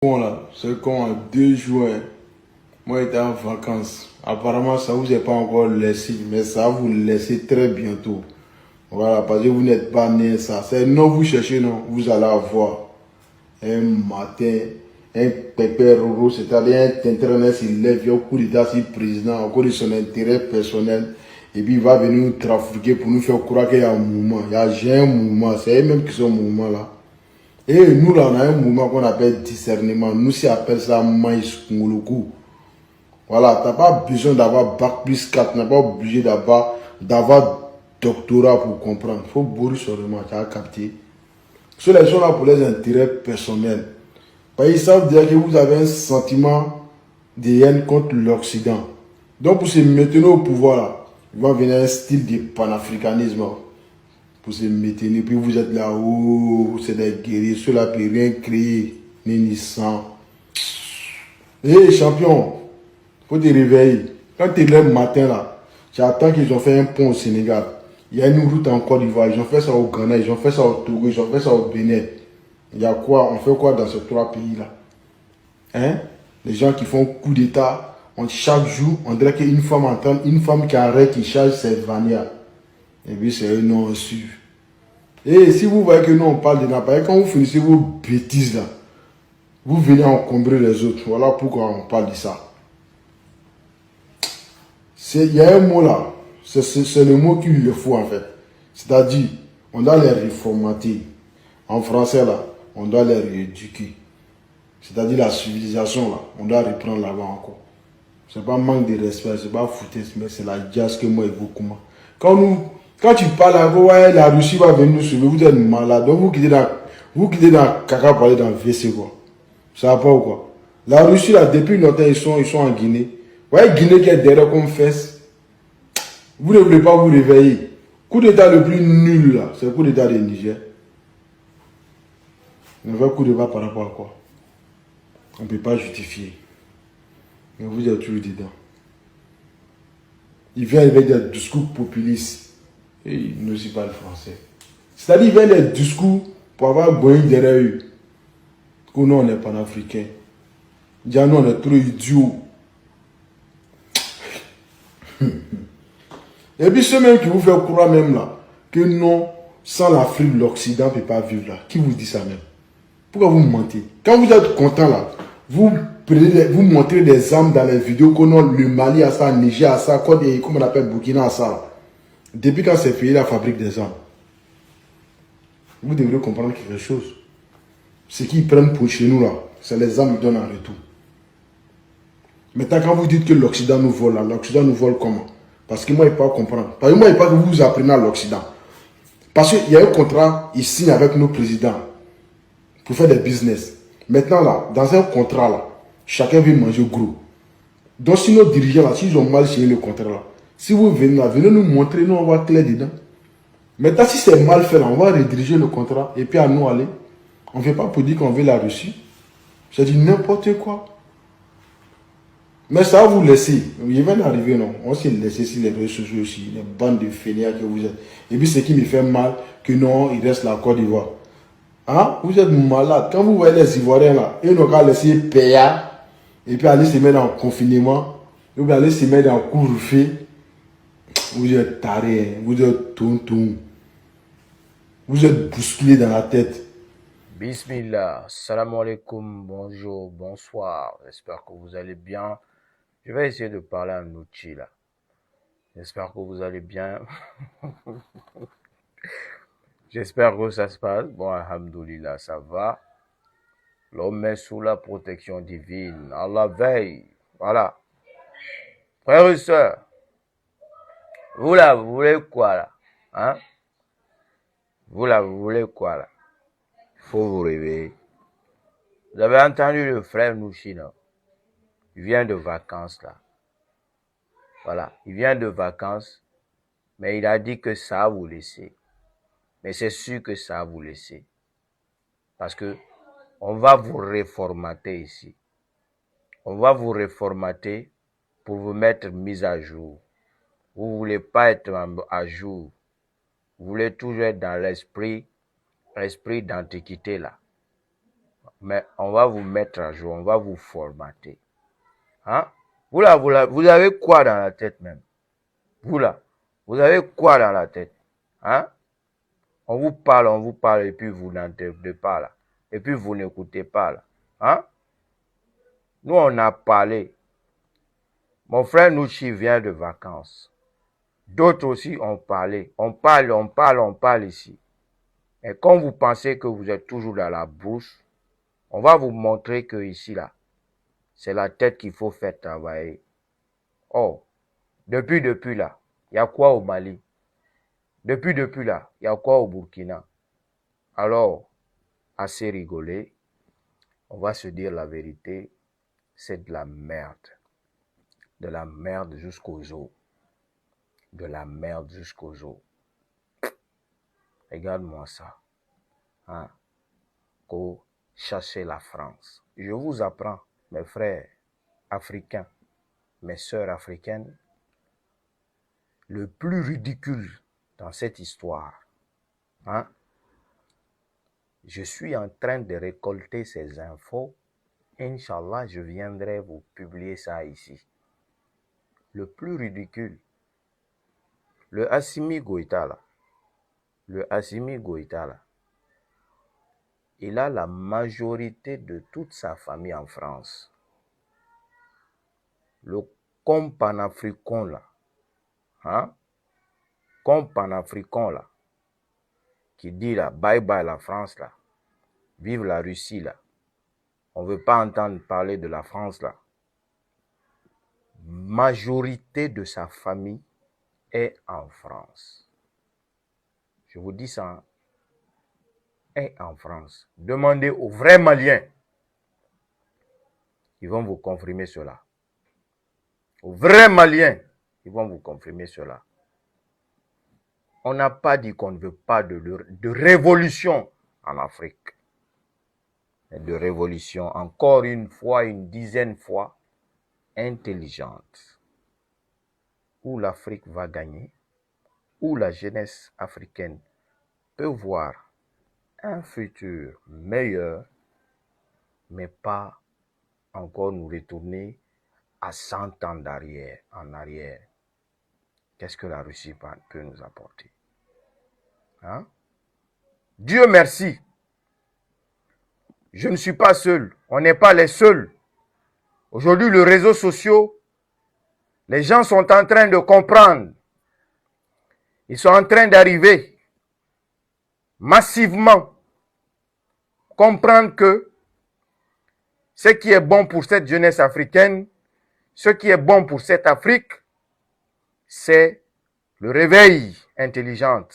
Bon là, c'est quand 2 juin, moi j'étais en vacances. Apparemment, ça vous est pas encore laissé, mais ça va vous laisser très bientôt. Voilà, parce que vous n'êtes pas né ça. C'est non, vous cherchez, non, vous allez avoir un matin, un pépé roro, c'est-à-dire un tintranet s'il lève, il y a un coup d'état si président, encore de son intérêt personnel, et puis il va venir nous trafiquer pour nous faire croire qu'il y a un mouvement. Il y a j'ai un mouvement, c'est eux-mêmes qui sont au mouvement là. Et nous, là, on a un mouvement qu'on appelle discernement. Nous, si on appelle ça maïs nguluku. Voilà, tu n'as pas besoin d'avoir bac plus 4, tu n'as pas obligé d'avoir doctorat pour comprendre. Il faut bourrer seulement, tu as capté. Ceux-là sont là pour les intérêts personnels. Parce qu'ils savent dire que vous avez un sentiment de haine contre l'Occident. Donc, pour se maintenir au pouvoir, là, il va venir un style de panafricanisme. Pour se maintenir, puis vous êtes là-haut, c'est des guerriers, ceux-là ne peuvent rien créer, ni sang. Hé, champion, faut te réveiller. Quand tu es là le matin, là, tu attends qu'ils ont fait un pont au Sénégal. Il y a une route en Côte d'Ivoire, ils ont fait ça au Ghana, ils ont fait ça au Togo, ils ont fait ça au Bénin. Il y a quoi, on fait quoi dans ces 3 pays-là? Hein? Les gens qui font coup d'État, chaque jour, on dirait qu'une femme entend, une femme qui arrête, qui charge cette vanilla. Et puis c'est un non su. Et si vous voyez que nous on parle de n'importe, quand vous finissez vos bêtises là, vous venez encombrer les autres. Voilà pourquoi on parle de ça. Il y a un mot là, c'est le mot qu'il le faut en fait. C'est-à-dire, on doit les reformater. En français là, on doit les rééduquer. C'est-à-dire la civilisation là, on doit reprendre là-bas encore. C'est pas manque de respect, c'est pas foutaise, mais c'est la jazz que moi et vous comment. Quand tu parles à vous, ouais, la Russie va venir nous sauver, vous êtes malade. Donc vous quittez dans caca pour aller dans le WC quoi. Ça va pas ou quoi? La Russie là, depuis longtemps, ils sont en Guinée. Ouais, Guinée qui est derrière comme fesse. Vous ne voulez pas vous réveiller. Coup d'état le plus nul là, c'est le coup d'état de Niger. Un vrai coup d'état par rapport à quoi? On ne peut pas justifier. Mais vous êtes toujours dedans. Il vient avec des discours populistes. Et il ne sait pas le français. C'est-à-dire qu'il vient des discours pour avoir Boeing derrière eux. Que nous, on est panafricains. Déjà, nous, on est trop idiots. Et puis ceux même qui vous fait croire même là, que non, sans l'Afrique, l'Occident ne peut pas vivre là. Qui vous dit ça même? Pourquoi vous mentez? Quand vous êtes content là, vous montrez des armes dans les vidéos que non, le Mali a ça, Niger a ça, comme on appelle Burkina a ça. Là. Depuis quand ces pays-là fabriquent des armes, vous devriez comprendre quelque chose. Ce qu'ils prennent pour chez nous là, c'est les armes qu'ils donnent en retour. Maintenant, quand vous dites que l'Occident nous vole là, l'Occident nous vole comment? Parce que moi, il ne peut pas comprendre. Parce que moi, il ne peut pas que vous vous apprenez à l'Occident. Parce qu'il y a un contrat, ils signent avec nos présidents pour faire des business. Maintenant, là, dans un contrat, là, chacun veut manger gros. Donc, si nos dirigeants, là, s'ils ont mal signé le contrat, là, si vous venez là, venez nous montrer, nous, on va clair dedans. Maintenant, si c'est mal fait, là, on va rediriger le contrat et puis à nous aller. On ne fait pas pour dire qu'on veut la Russie. J'ai dit n'importe quoi. Mais ça va vous laisser. Il va d'arriver, non. On s'est laissé sur les réseaux sociaux aussi. Les bandes de fainéants que vous êtes. Et puis, ce qui me fait mal, que non, il reste la Côte d'Ivoire. Hein? Vous êtes malade. Quand vous voyez les Ivoiriens là, ils n'ont qu'à laisser payer. Et puis aller se mettre en confinement. Et puis aller se mettre en couvre-feu. Vous êtes taré. Vous êtes tonton. Vous êtes bousculé dans la tête. Bismillah, salam alaikum, bonjour, bonsoir, j'espère que vous allez bien. Je vais essayer de parler en outil là. J'espère que vous allez bien. J'espère que ça se passe. Bon, alhamdoulilah, ça va. L'homme est sous la protection divine. Allah veille. Voilà. Frères et sœurs, vous là, vous voulez quoi là? Hein? Vous là, vous voulez quoi là? Il faut vous réveiller. Vous avez entendu le frère Nouchina? Il vient de vacances là. Voilà, il vient de vacances, mais il a dit que ça va vous laisser. Mais c'est sûr que ça va vous laisser. Parce que on va vous réformater ici. On va vous réformater pour vous mettre mis à jour. Vous ne voulez pas être à jour. Vous voulez toujours être dans l'esprit d'antiquité là. Mais on va vous mettre à jour, on va vous formater. Hein? Vous là, vous avez quoi dans la tête même? Vous là, vous avez quoi dans la tête? Hein? On vous parle et puis vous n'entendez pas là. Et puis vous n'écoutez pas là. Hein? Nous on a parlé. Mon frère Nouchi vient de vacances. D'autres aussi ont parlé. On parle ici. Et quand vous pensez que vous êtes toujours dans la brousse, on va vous montrer que ici là, c'est la tête qu'il faut faire travailler. Oh, depuis là, il y a quoi au Mali? Depuis là, il y a quoi au Burkina? Alors, assez rigolé, on va se dire la vérité, c'est de la merde. De la merde jusqu'aux os. De la merde jusqu'aux os. Regarde-moi ça. Hein? Pour chasser la France. Je vous apprends, mes frères africains, mes sœurs africaines, le plus ridicule dans cette histoire. Hein? Je suis en train de récolter ces infos. Inch'Allah, je viendrai vous publier ça ici. Le plus ridicule. Le Assimi Goïta là. Il a la majorité de toute sa famille en France. Le comme panafricain là. Hein? Comme panafricain là. Qui dit là, bye bye la France là. Vive la Russie là. On ne veut pas entendre parler de la France là. Majorité de sa famille est en France. Je vous dis ça, est en France. Demandez aux vrais Maliens. Ils vont vous confirmer cela. Aux vrais Maliens, ils vont vous confirmer cela. On n'a pas dit qu'on ne veut pas de révolution en Afrique. De révolution, encore une fois, une dizaine de fois, intelligente. Où l'Afrique va gagner, où la jeunesse africaine peut voir un futur meilleur, mais pas encore nous retourner à 100 ans en arrière. Qu'est-ce que la Russie peut nous apporter? Hein? Dieu merci. Je ne suis pas seul. On n'est pas les seuls. Aujourd'hui, les réseaux sociaux, les gens sont en train de comprendre. Ils sont en train d'arriver massivement. Comprendre que ce qui est bon pour cette jeunesse africaine, ce qui est bon pour cette Afrique, c'est le réveil intelligent,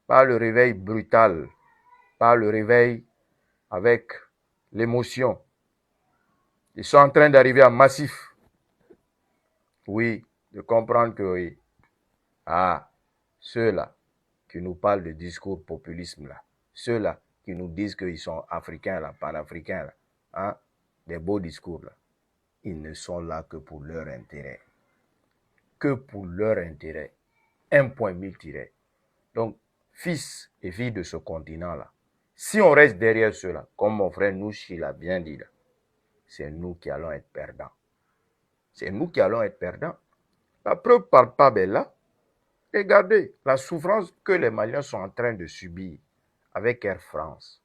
pas le réveil brutal, pas le réveil avec l'émotion. Ils sont en train d'arriver en massif. Oui, de comprendre que oui. Ah, ceux-là qui nous parlent de discours populisme là, ceux-là qui nous disent qu'ils sont africains là, panafricains là, hein, des beaux discours là, ils ne sont là que pour leur intérêt. Que pour leur intérêt. Un point mille tiré. Donc, fils et filles de ce continent-là, si on reste derrière ceux-là, comme mon frère Nouchi l'a bien dit là, c'est nous qui allons être perdants. C'est nous qui allons être perdants. La preuve par Pabella, regardez la souffrance que les Maliens sont en train de subir avec Air France.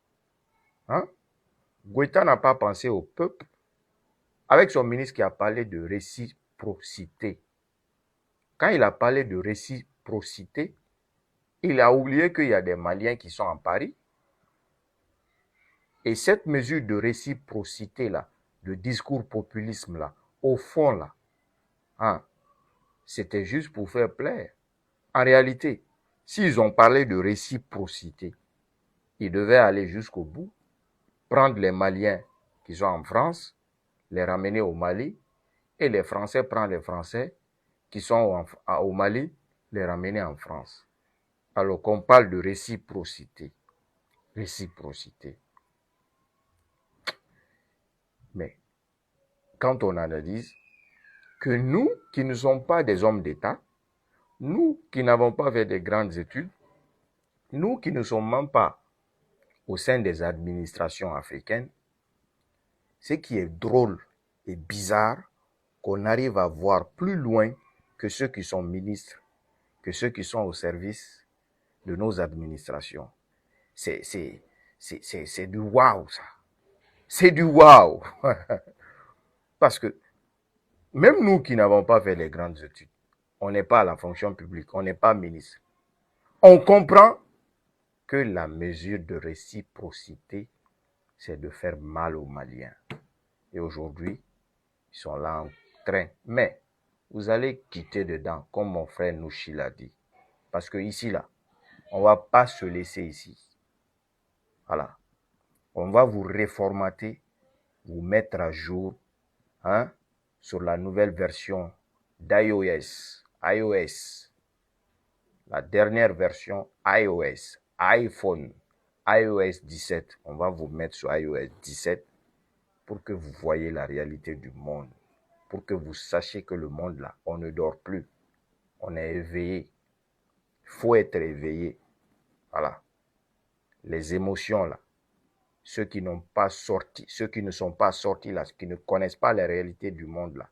Hein? Goïta n'a pas pensé au peuple avec son ministre qui a parlé de réciprocité. Quand il a parlé de réciprocité, il a oublié qu'il y a des Maliens qui sont en Paris. Et cette mesure de réciprocité-là, de discours populisme-là, au fond-là, hein, c'était juste pour faire plaire. En réalité, s'ils ont parlé de réciprocité, ils devaient aller jusqu'au bout, prendre les Maliens qui sont en France, les ramener au Mali, et les Français prendre les Français qui sont au Mali, les ramener en France. Alors qu'on parle de réciprocité. Réciprocité. Mais quand on analyse que nous qui ne sommes pas des hommes d'État, nous qui n'avons pas fait de grandes études, nous qui ne sommes même pas au sein des administrations africaines, Ce qui est drôle et bizarre, qu'on arrive à voir plus loin que ceux qui sont ministres, que ceux qui sont au service de nos administrations. C'est du waouh, ça. C'est du waouh. Parce que même nous qui n'avons pas fait les grandes études, on n'est pas à la fonction publique, on n'est pas ministre. On comprend que la mesure de réciprocité, c'est de faire mal aux Maliens. Et aujourd'hui, ils sont là en train. Mais vous allez quitter dedans, comme mon frère Nouchi l'a dit. Parce que ici, là, on ne va pas se laisser ici. Voilà. On va vous réformater, vous mettre à jour, hein, sur la nouvelle version d'iOS. iOS. La dernière version iOS. iPhone. iOS 17. On va vous mettre sur iOS 17 pour que vous voyez la réalité du monde. Pour que vous sachiez que le monde là, on ne dort plus. On est éveillé. Il faut être éveillé. Voilà. Les émotions là, ceux qui n'ont pas sorti, ceux qui ne sont pas sortis là, ceux qui ne connaissent pas la réalité du monde là,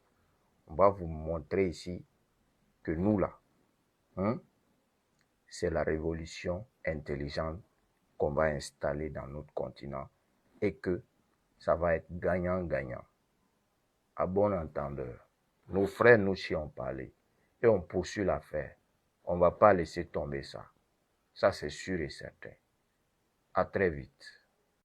on va vous montrer ici que nous là, hein, c'est la révolution intelligente qu'on va installer dans notre continent et que ça va être gagnant-gagnant. À bon entendeur, nos frères nous y ont parlé et on poursuit l'affaire. On ne va pas laisser tomber ça. Ça, c'est sûr et certain. À très vite.